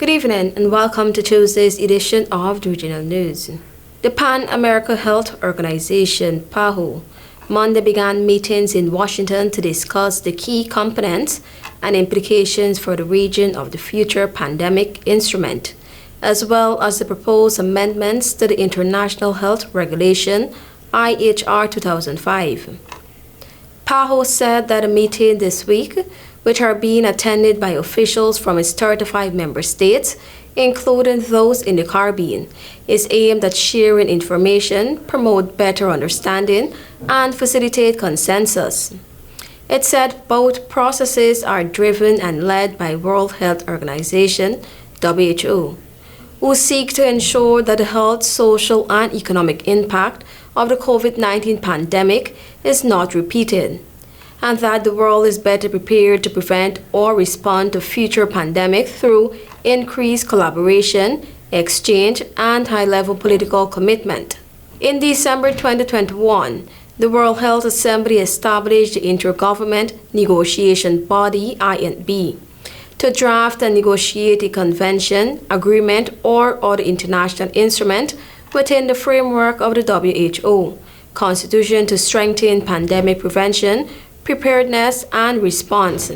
Good evening and welcome to Tuesday's edition of the Regional News. The Pan-American Health Organization, PAHO, Monday began meetings in Washington to discuss the key components and implications for the region of the future pandemic instrument, as well as the proposed amendments to the International Health Regulation, IHR 2005. PAHO said that a meeting this week, which are being attended by officials from its 35 member states, including those in the Caribbean, is aimed at sharing information, promote better understanding, and facilitate consensus. It said both processes are driven and led by World Health Organization, WHO, who seek to ensure that the health, social, and economic impact of the COVID-19 pandemic is not repeated, and that the world is better prepared to prevent or respond to future pandemics through increased collaboration, exchange, and high-level political commitment. In December 2021, the World Health Assembly established the Intergovernment Negotiation Body, INB, to draft and negotiate a convention, agreement, or other international instrument within the framework of the WHO Constitution to strengthen pandemic prevention, preparedness, and response.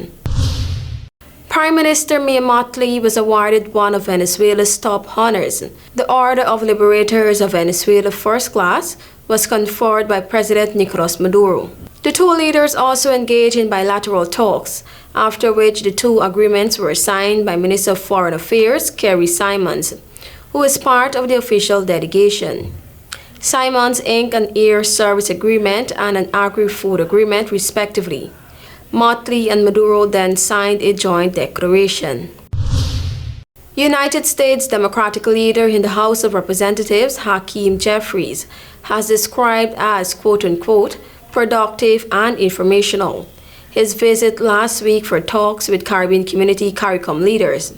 Prime Minister Mia Mottley was awarded one of Venezuela's top honors. The Order of Liberators of Venezuela First Class was conferred by President Nicolas Maduro. The two leaders also engaged in bilateral talks, after which the two agreements were signed by Minister of Foreign Affairs Kerry Simons, who is part of the official delegation. Simons inked an air service agreement and an agri-food agreement, respectively. Mottley and Maduro then signed a joint declaration. United States Democratic leader in the House of Representatives, Hakeem Jeffries, has described as, quote-unquote, productive and informational his visit last week for talks with Caribbean community CARICOM leaders.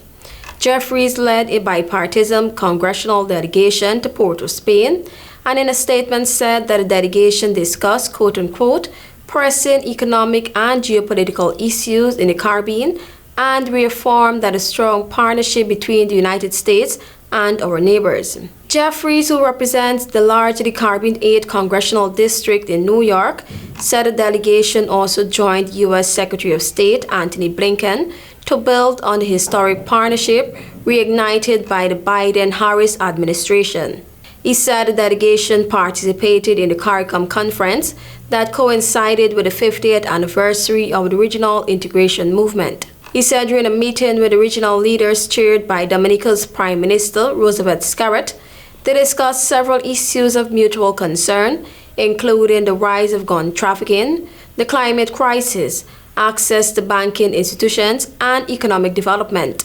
Jeffries led a bipartisan congressional delegation to Porto, Spain, and in a statement said that the delegation discussed, quote-unquote, pressing economic and geopolitical issues in the Caribbean and reaffirmed that a strong partnership between the United States and our neighbors. Jeffries, who represents the largely Caribbean 8th Congressional District in New York, said the delegation also joined U.S. Secretary of State Antony Blinken to build on the historic partnership reignited by the Biden-Harris administration. He said the delegation participated in the CARICOM conference that coincided with the 50th anniversary of the regional integration movement. He said during a meeting with the regional leaders chaired by Dominica's Prime Minister Roosevelt Scarrett, they discussed several issues of mutual concern, including the rise of gun trafficking, the climate crisis, access to banking institutions, and economic development.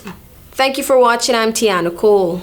Thank you for watching. I'm TIANA.